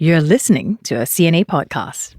You're listening to a CNA podcast.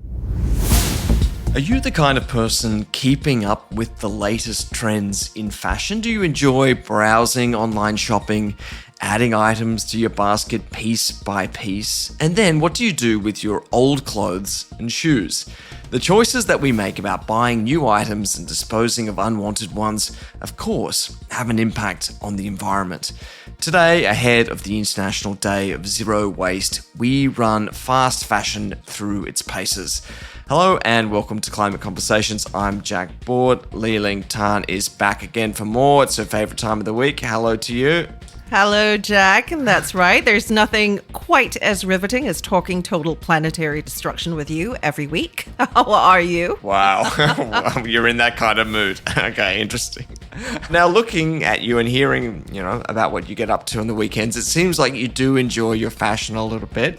Are you the kind of person keeping up with the latest trends in fashion? Do you enjoy browsing, online shopping, adding items to your basket piece by piece? And then what do you do with your old clothes and shoes? The choices that we make about buying new items and disposing of unwanted ones, of course, have an impact on the environment. Today, ahead of the International Day of Zero Waste, we run fast fashion through its paces. Hello and welcome to Climate Conversations. I'm Jack. Board and Liling Tan is back again for more. It's her favourite time of the week. Hello to you. Hello, Jack. And that's right. There's nothing quite as riveting as talking total planetary destruction with you every week. How are you? Wow. Well, you're in that kind of mood. Okay, interesting. Now, looking at you and hearing, about what you get up to on the weekends, it seems like you do enjoy your fashion a little bit.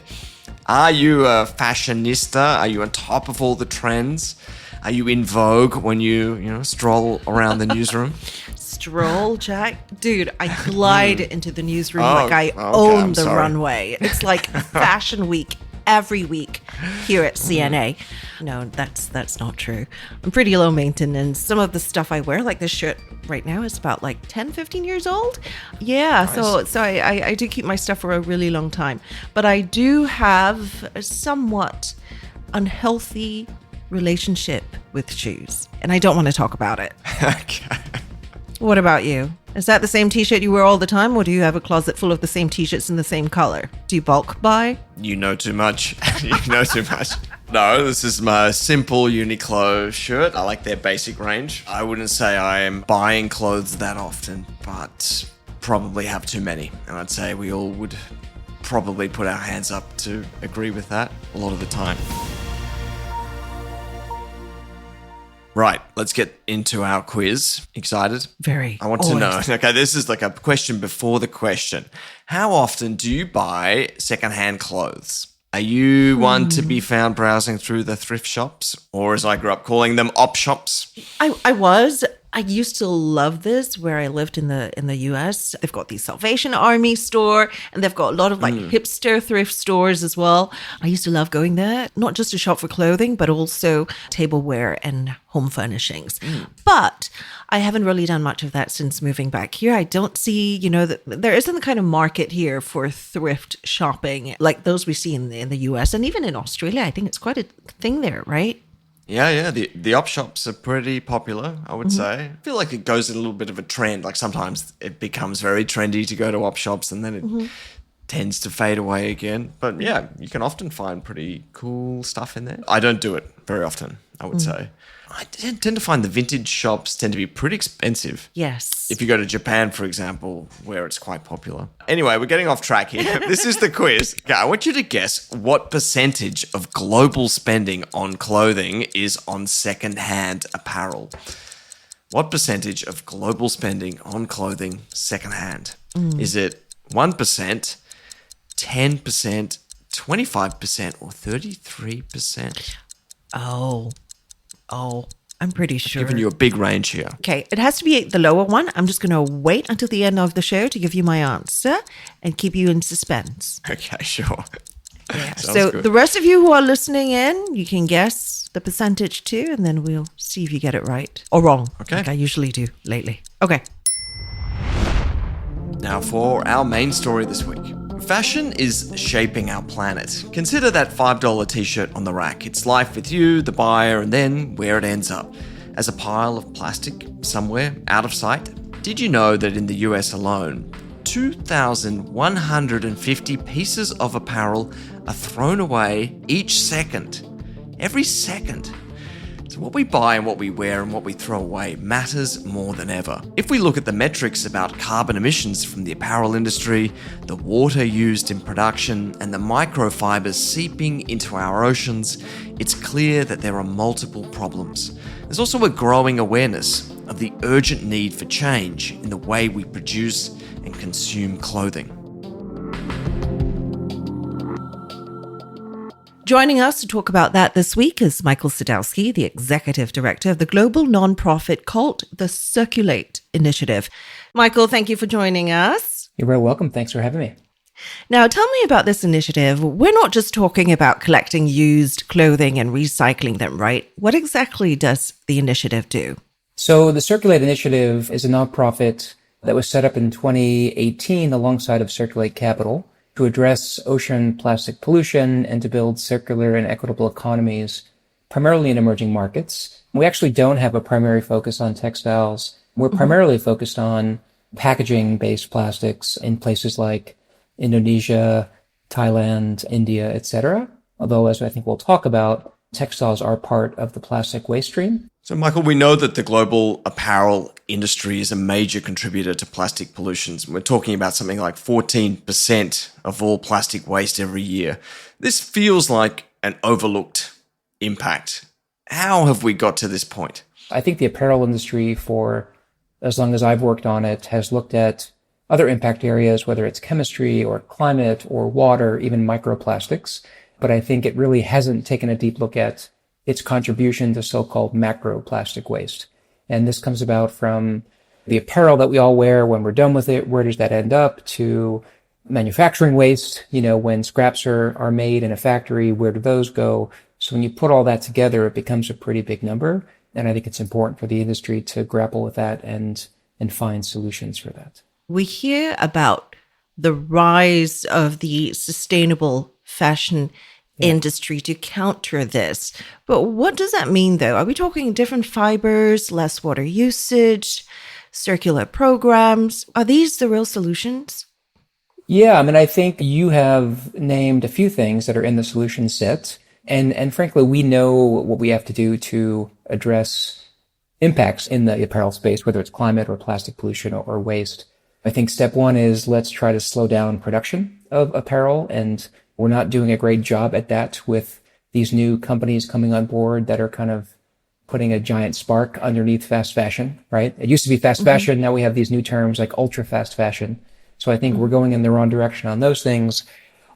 Are you a fashionista? Are you on top of all the trends? Are you in vogue when you stroll around the newsroom? Stroll, Jack? Dude, I glide into the newsroom like I own the runway. It's like Fashion Week every week here at CNA. No, that's not true. I'm pretty low maintenance. Some of the stuff I wear, like this shirt right now, is about like 10, 15 years old. Yeah, nice. So I do keep my stuff for a really long time. But I do have a somewhat unhealthy relationship with shoes. And I don't want to talk about it. Okay. What about you? Is that the same t-shirt you wear all the time, or do you have a closet full of the same t-shirts in the same color? Do you bulk buy? You know too much. You know too much. No, this is my simple Uniqlo shirt. I like their basic range. I wouldn't say I am buying clothes that often, but probably have too many. And I'd say we all would probably put our hands up to agree with that a lot of the time. Right, let's get into our quiz. Excited? Very. I want to know. Okay, this is like a question before the question. How often do you buy secondhand clothes? Are you one to be found browsing through the thrift shops, or as I grew up calling them, op shops? I used to love this where I lived in the US. They've got the Salvation Army store, and they've got a lot of like hipster thrift stores as well. I used to love going there, not just to shop for clothing, but also tableware and home furnishings. But I haven't really done much of that since moving back here. I don't see, that there isn't the kind of market here for thrift shopping like those we see in the US and even in Australia. I think it's quite a thing there, right? Yeah. The op shops are pretty popular, I would say. I feel like it goes in a little bit of a trend. Like sometimes it becomes very trendy to go to op shops and then it tends to fade away again. But yeah, you can often find pretty cool stuff in there. I don't do it very often, I would say. I tend to find the vintage shops tend to be pretty expensive. Yes. If you go to Japan, for example, where it's quite popular. Anyway, we're getting off track here. This is the quiz. Okay, I want you to guess what percentage of global spending on clothing is on second-hand apparel. What percentage of global spending on clothing second-hand? Is it 1%, 10%, 25%, or 33%? Oh, I'm pretty sure. Giving you a big range here. Okay, it has to be the lower one. I'm just going to wait until the end of the show to give you my answer and keep you in suspense. Okay, sure. Yeah. So good. The rest of you who are listening in, you can guess the percentage too, and then we'll see if you get it right or wrong. Okay. Like I usually do lately. Okay. Now for our main story this week. Fashion is shaping our planet. Consider that $5 t-shirt on the rack. It's life with you, the buyer, and then where it ends up. As a pile of plastic somewhere out of sight. Did you know that in the US alone, 2,150 pieces of apparel are thrown away each second? Every second. So what we buy and what we wear and what we throw away matters more than ever. If we look at the metrics about carbon emissions from the apparel industry, the water used in production, and the microfibers seeping into our oceans, it's clear that there are multiple problems. There's also a growing awareness of the urgent need for change in the way we produce and consume clothing. Joining us to talk about that this week is Michael Sadowski, the Executive Director of the global nonprofit called the Circulate Initiative. Michael, thank you for joining us. You're very welcome. Thanks for having me. Now, tell me about this initiative. We're not just talking about collecting used clothing and recycling them, right? What exactly does the initiative do? So the Circulate Initiative is a nonprofit that was set up in 2018 alongside of Circulate Capital to address ocean plastic pollution and to build circular and equitable economies, primarily in emerging markets. We actually don't have a primary focus on textiles. We're primarily focused on packaging-based plastics in places like Indonesia, Thailand, India, etc. Although, as I think we'll talk about, textiles are part of the plastic waste stream. So, Michael, we know that the global apparel industry is a major contributor to plastic pollutions. We're talking about something like 14% of all plastic waste every year. This feels like an overlooked impact. How have we got to this point? I think the apparel industry, for as long as I've worked on it, has looked at other impact areas, whether it's chemistry or climate or water, even microplastics. But I think it really hasn't taken a deep look at its contribution to so-called macroplastic waste. And this comes about from the apparel that we all wear when we're done with it. Where does that end up? To manufacturing waste, when scraps are made in a factory, where do those go? So when you put all that together, it becomes a pretty big number. And I think it's important for the industry to grapple with that and find solutions for that. We hear about the rise of the sustainable fashion industry to counter this. But what does that mean, though? Are we talking different fibers, less water usage, circular programs? Are these the real solutions? Yeah, I think you have named a few things that are in the solution set. And frankly, we know what we have to do to address impacts in the apparel space, whether it's climate or plastic pollution or waste. I think step one is let's try to slow down production of apparel. And we're not doing a great job at that with these new companies coming on board that are kind of putting a giant spark underneath fast fashion, right? It used to be fast fashion. Now we have these new terms like ultra fast fashion. So I think we're going in the wrong direction on those things.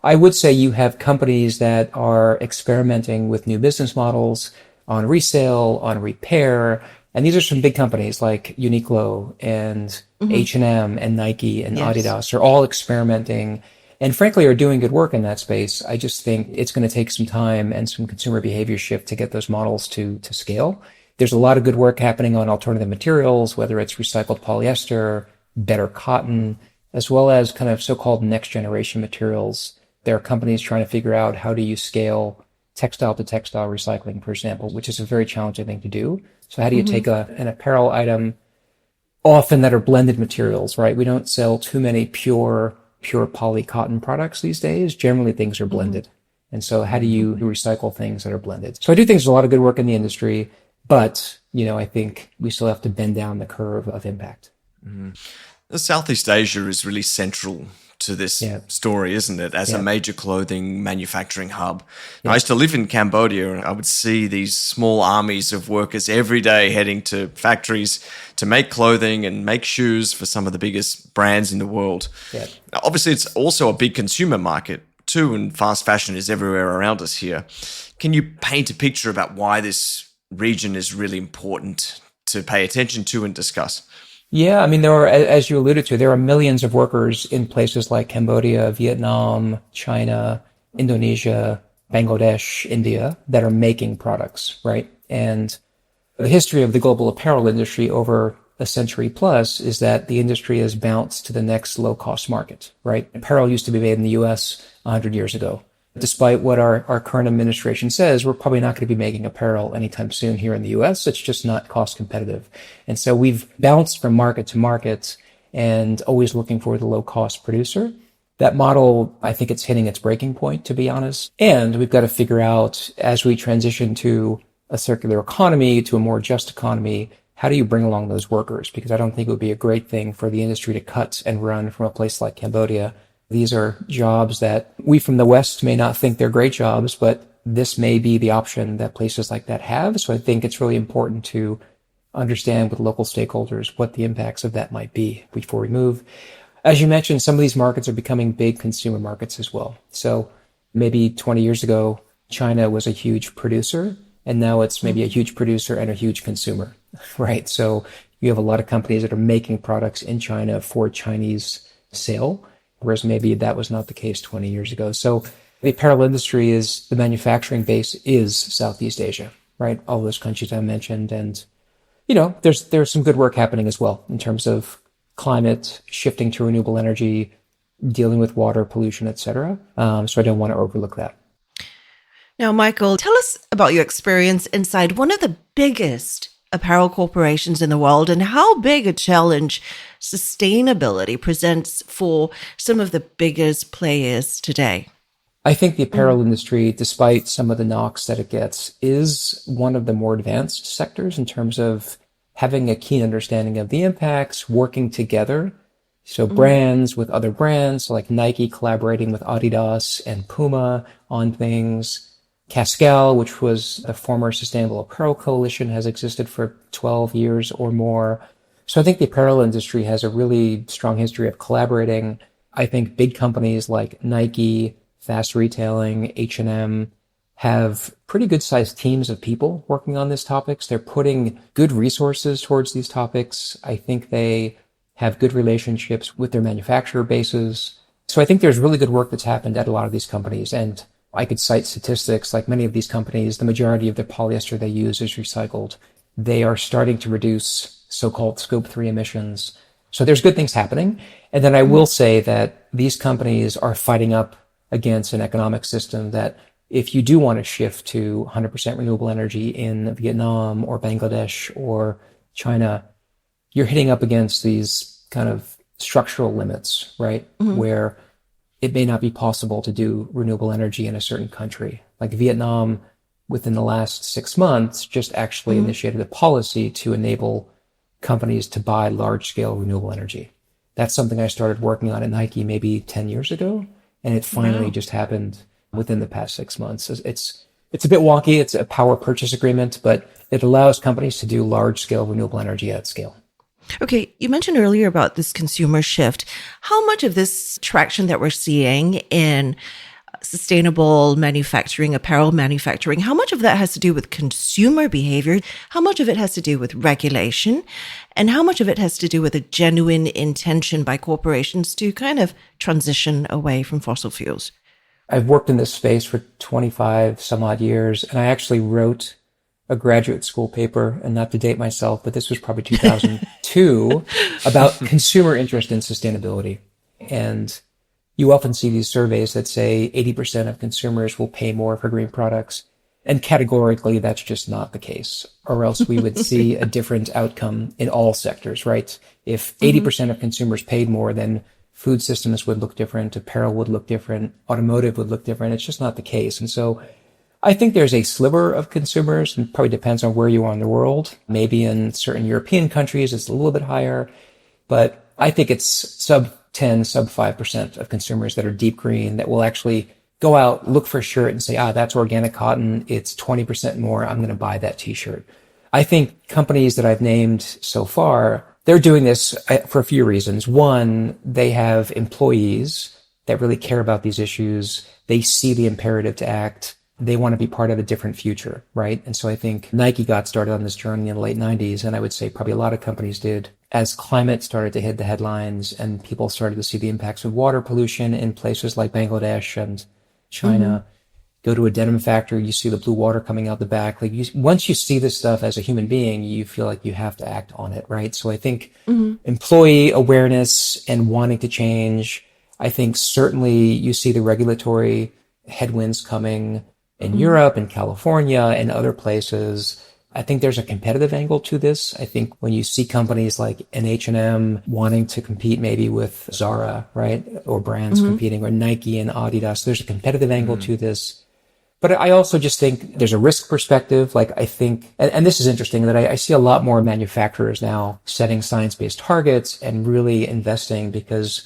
I would say you have companies that are experimenting with new business models on resale, on repair. And these are some big companies like Uniqlo and H&M and Nike and Adidas are all experimenting and frankly are doing good work in that space. I just think it's going to take some time and some consumer behavior shift to get those models to scale. There's a lot of good work happening on alternative materials, whether it's recycled polyester, better cotton, as well as kind of so-called next generation materials. There are companies trying to figure out how do you scale textile to textile recycling, for example, which is a very challenging thing to do. So how do you take an apparel item, often that are blended materials, right? We don't sell too many pure poly cotton products these days. Generally, things are blended. And so how do you recycle things that are blended? So I do think there's a lot of good work in the industry, but, I think we still have to bend down the curve of impact. Southeast Asia is really central to this story, isn't it? As a major clothing manufacturing hub. Now, I used to live in Cambodia and I would see these small armies of workers every day heading to factories to make clothing and make shoes for some of the biggest brands in the world. Yeah. Now, obviously, it's also a big consumer market too, and fast fashion is everywhere around us here. Can you paint a picture about why this region is really important to pay attention to and discuss? Yeah, there are, as you alluded to, there are millions of workers in places like Cambodia, Vietnam, China, Indonesia, Bangladesh, India that are making products, right? And the history of the global apparel industry over a century plus is that the industry has bounced to the next low-cost market, right? Apparel used to be made in the US 100 years ago. Despite what our current administration says, we're probably not going to be making apparel anytime soon here in the US. It's just not cost competitive. And so we've bounced from market to market and always looking for the low-cost producer. That model, I think it's hitting its breaking point, to be honest. And we've got to figure out, as we transition to a circular economy, to a more just economy, how do you bring along those workers? Because I don't think it would be a great thing for the industry to cut and run from a place like Cambodia. These are jobs that we from the West may not think they're great jobs, but this may be the option that places like that have. So I think it's really important to understand with local stakeholders what the impacts of that might be before we move. As you mentioned, some of these markets are becoming big consumer markets as well. So maybe 20 years ago, China was a huge producer, and now it's maybe a huge producer and a huge consumer, right? So you have a lot of companies that are making products in China for Chinese sale. whereas maybe that was not the case 20 years ago. So the apparel industry the manufacturing base is Southeast Asia, right? All those countries I mentioned. And, there's some good work happening as well in terms of climate, shifting to renewable energy, dealing with water pollution, et cetera. So I don't want to overlook that. Now, Michael, tell us about your experience inside one of the biggest apparel corporations in the world and how big a challenge sustainability presents for some of the biggest players today. I think the apparel industry, despite some of the knocks that it gets, is one of the more advanced sectors in terms of having a keen understanding of the impacts, working together. So brands with other brands, like Nike collaborating with Adidas and Puma on things. Cascal, which was the former Sustainable Apparel Coalition, has existed for 12 years or more. So I think the apparel industry has a really strong history of collaborating. I think big companies like Nike, fast retailing, H&M have pretty good sized teams of people working on these topics. They're putting good resources towards these topics. I think they have good relationships with their manufacturer bases. So I think there's really good work that's happened at a lot of these companies. And I could cite statistics like many of these companies, the majority of the polyester they use is recycled. They are starting to reduce so-called scope 3 emissions. So there's good things happening. And then I will say that these companies are fighting up against an economic system that if you do want to shift to 100% renewable energy in Vietnam or Bangladesh or China, you're hitting up against these kind of structural limits, right? Where it may not be possible to do renewable energy in a certain country. Like Vietnam, within the last 6 months, just actually initiated a policy to enable companies to buy large-scale renewable energy. That's something I started working on at Nike maybe 10 years ago, and it finally just happened within the past 6 months. It's a bit wonky. It's a power purchase agreement, but it allows companies to do large-scale renewable energy at scale. Okay, you mentioned earlier about this consumer shift. How much of this traction that we're seeing in sustainable manufacturing, apparel manufacturing, how much of that has to do with consumer behavior? How much of it has to do with regulation? And how much of it has to do with a genuine intention by corporations to kind of transition away from fossil fuels? I've worked in this space for 25 some odd years, and I actually wrote a graduate school paper, and not to date myself, but this was probably 2002, about consumer interest in sustainability. And you often see these surveys that say 80% of consumers will pay more for green products. And categorically, that's just not the case, or else we would see a different outcome in all sectors, right? If 80% of consumers paid more, then food systems would look different, apparel would look different, automotive would look different. It's just not the case. And so I think there's a sliver of consumers, and probably depends on where you are in the world. Maybe in certain European countries, it's a little bit higher, but I think it's sub 10, sub 5% of consumers that are deep green that will actually go out, look for a shirt and say, that's organic cotton. It's 20% more. I'm going to buy that t-shirt. I think companies that I've named so far, they're doing this for a few reasons. One, they have employees that really care about these issues. They see the imperative to act. They want to be part of a different future, right? And so I think Nike got started on this journey in the late 90s, and I would say probably a lot of companies did. As climate started to hit the headlines and people started to see the impacts of water pollution in places like Bangladesh and China, go to a denim factory, you see the blue water coming out the back. Like once you see this stuff as a human being, you feel like you have to act on it, right? So I think employee awareness and wanting to change. I think certainly you see the regulatory headwinds coming in Europe and California and other places. I think there's a competitive angle to this. I think when you see companies like an H&M wanting to compete maybe with Zara, right? Or brands competing, or Nike and Adidas, there's a competitive angle to this. But I also just think there's a risk perspective. Like I think, and this is interesting, that I see a lot more manufacturers now setting science-based targets and really investing because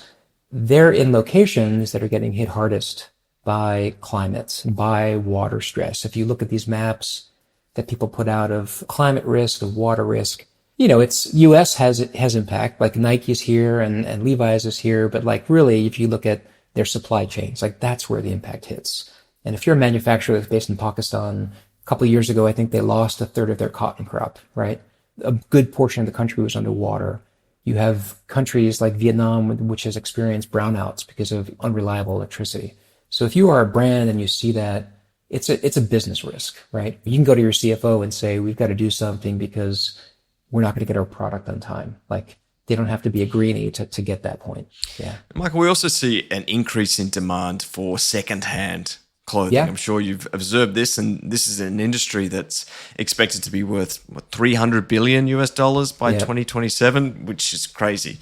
they're in locations that are getting hit hardest by climate, by water stress. If you look at these maps that people put out of climate risk, of water risk, it's US has impact, like Nike's here and Levi's is here, but like really, if you look at their supply chains, like that's where the impact hits. And if you're a manufacturer that's based in Pakistan, a couple of years ago, I think they lost a third of their cotton crop, right? A good portion of the country was underwater. You have countries like Vietnam, which has experienced brownouts because of unreliable electricity. So if you are a brand and you see that, it's a business risk, right? You can go to your CFO and say, we've got to do something because we're not going to get our product on time. Like, they don't have to be a greenie to get that point. Yeah. Michael, we also see an increase in demand for secondhand clothing. Yeah. I'm sure you've observed this, and this is an industry that's expected to be worth $300 billion by 2027, which is crazy.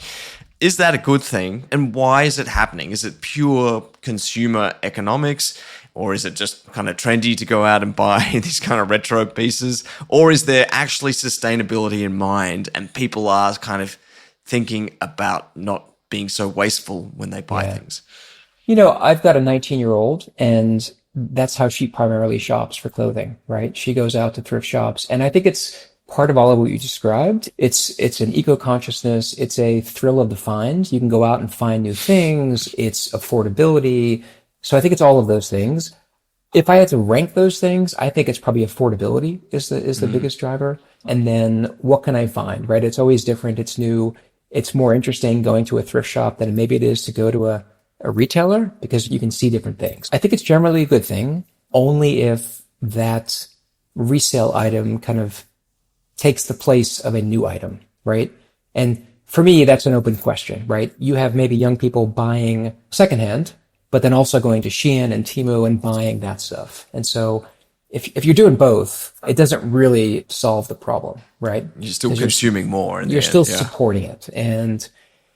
Is that a good thing? And why is it happening? Is it pure consumer economics? Or is it just kind of trendy to go out and buy these kind of retro pieces? Or is there actually sustainability in mind and people are kind of thinking about not being so wasteful when they buy things? You know, I've got a 19-year-old and that's how she primarily shops for clothing, right? She goes out to thrift shops. And I think it's part of all of what you described. It's an eco-consciousness. It's a thrill of the find. You can go out and find new things. It's affordability. So I think it's all of those things. If I had to rank those things, I think it's probably affordability is the biggest driver. And then what can I find, right? It's always different. It's new. It's more interesting going to a thrift shop than maybe it is to go to a retailer because you can see different things. I think it's generally a good thing only if that resale item kind of takes the place of a new item, right? And for me, that's an open question, right? You have maybe young people buying secondhand, but then also going to Shein and Temu and buying that stuff. And so if you're doing both, it doesn't really solve the problem, right? You're still consuming more. You're still supporting it. And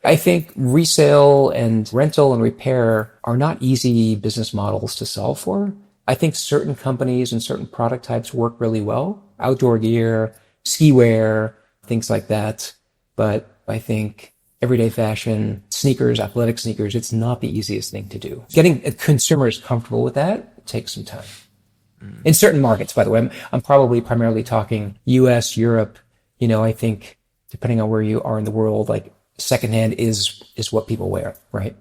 I think resale and rental and repair are not easy business models to solve for. I think certain companies and certain product types work really well. Outdoor gear, ski wear, things like that. But I think everyday fashion, sneakers, athletic sneakers, it's not the easiest thing to do. Getting consumers comfortable with that takes some time. In certain markets, by the way, I'm probably primarily talking US, Europe. You know, I think depending on where you are in the world, like secondhand is what people wear, right?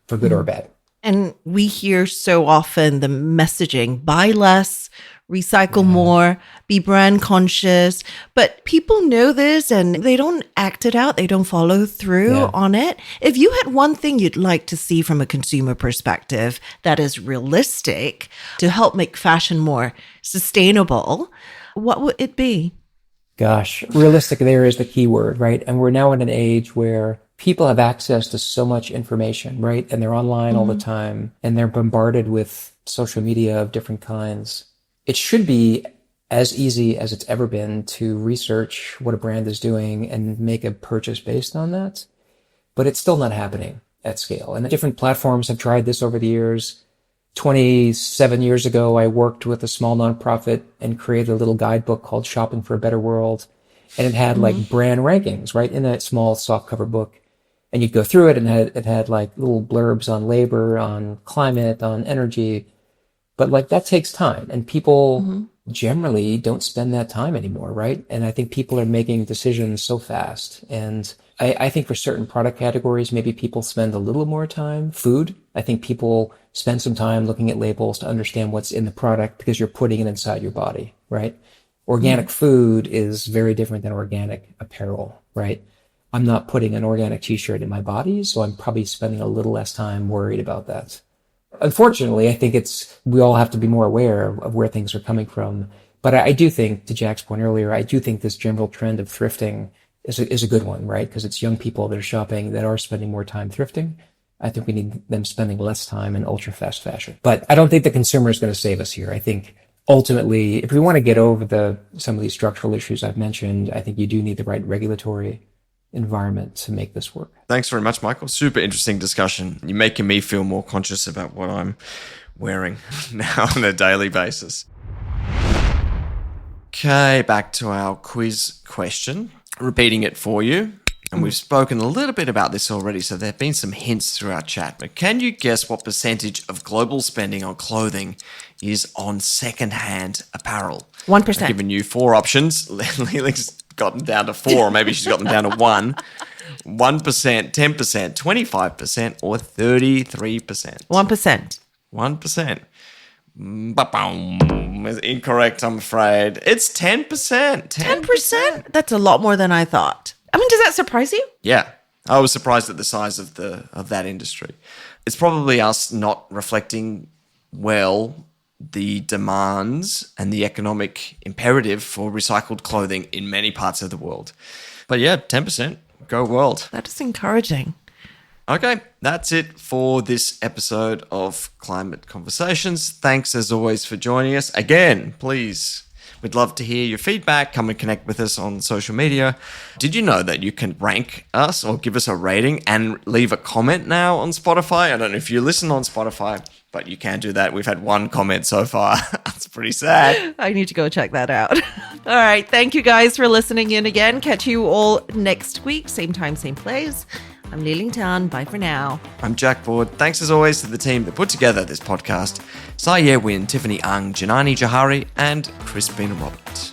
For good or bad. And we hear so often the messaging, buy less, recycle more, be brand conscious. But people know this and they don't act it out. They don't follow through on it. If you had one thing you'd like to see from a consumer perspective that is realistic to help make fashion more sustainable, what would it be? Gosh, realistic there is the key word, right? And we're now in an age where people have access to so much information, right? And they're online all the time and they're bombarded with social media of different kinds. It should be as easy as it's ever been to research what a brand is doing and make a purchase based on that. But it's still not happening at scale. And different platforms have tried this over the years. 27 years ago, I worked with a small nonprofit and created a little guidebook called Shopping for a Better World. And it had like brand rankings, right? In that small softcover book. And you'd go through it and it had like little blurbs on labor, on climate, on energy. But like that takes time and people generally don't spend that time anymore, right? And I think people are making decisions so fast. And I think for certain product categories, maybe people spend a little more time. Food, I think people spend some time looking at labels to understand what's in the product because you're putting it inside your body, right? Organic food is very different than organic apparel, right? I'm not putting an organic t-shirt in my body, so I'm probably spending a little less time worried about that. Unfortunately, I think we all have to be more aware of where things are coming from. But I do think, to Jack's point earlier, I do think this general trend of thrifting is a good one, right? Because it's young people that are shopping that are spending more time thrifting. I think we need them spending less time in ultra fast fashion. But I don't think the consumer is going to save us here. I think ultimately, if we want to get over some of these structural issues I've mentioned, I think you do need the right regulatory environment to make this work. Thanks very much, Michael. Super interesting discussion. You're making me feel more conscious about what I'm wearing now on a daily basis. Okay, back to our quiz question. Repeating it for you. And we've spoken a little bit about this already, so there have been some hints through our chat. But can you guess what percentage of global spending on clothing is on second-hand apparel? 1%. I've given you 4 options. Liling's gotten down to 4, or maybe she's gotten down to 1. 1%, 10%, 25%, or 33%? 1%. 1%. Ba-boom. Is incorrect, I'm afraid. It's 10%. 10%? That's a lot more than I thought. I mean, does that surprise you? Yeah. I was surprised at the size of that industry. It's probably us not reflecting well the demands and the economic imperative for recycled clothing in many parts of the world. But yeah, 10%. Go world. That is encouraging. Okay, that's it for this episode of Climate Conversations. Thanks as always for joining us. Again, please, we'd love to hear your feedback. Come and connect with us on social media. Did you know that you can rank us or give us a rating and leave a comment now on Spotify? I don't know if you listen on Spotify, but you can do that. We've had one comment so far. That's pretty sad. I need to go check that out. All right. Thank you guys for listening in again. Catch you all next week. Same time, same place. I'm Liling Tan. Bye for now. I'm Jack Board. Thanks as always to the team that put together this podcast. Sai Ye Win, Tiffany Ang, Janani Jahari, and Crispina Roberts.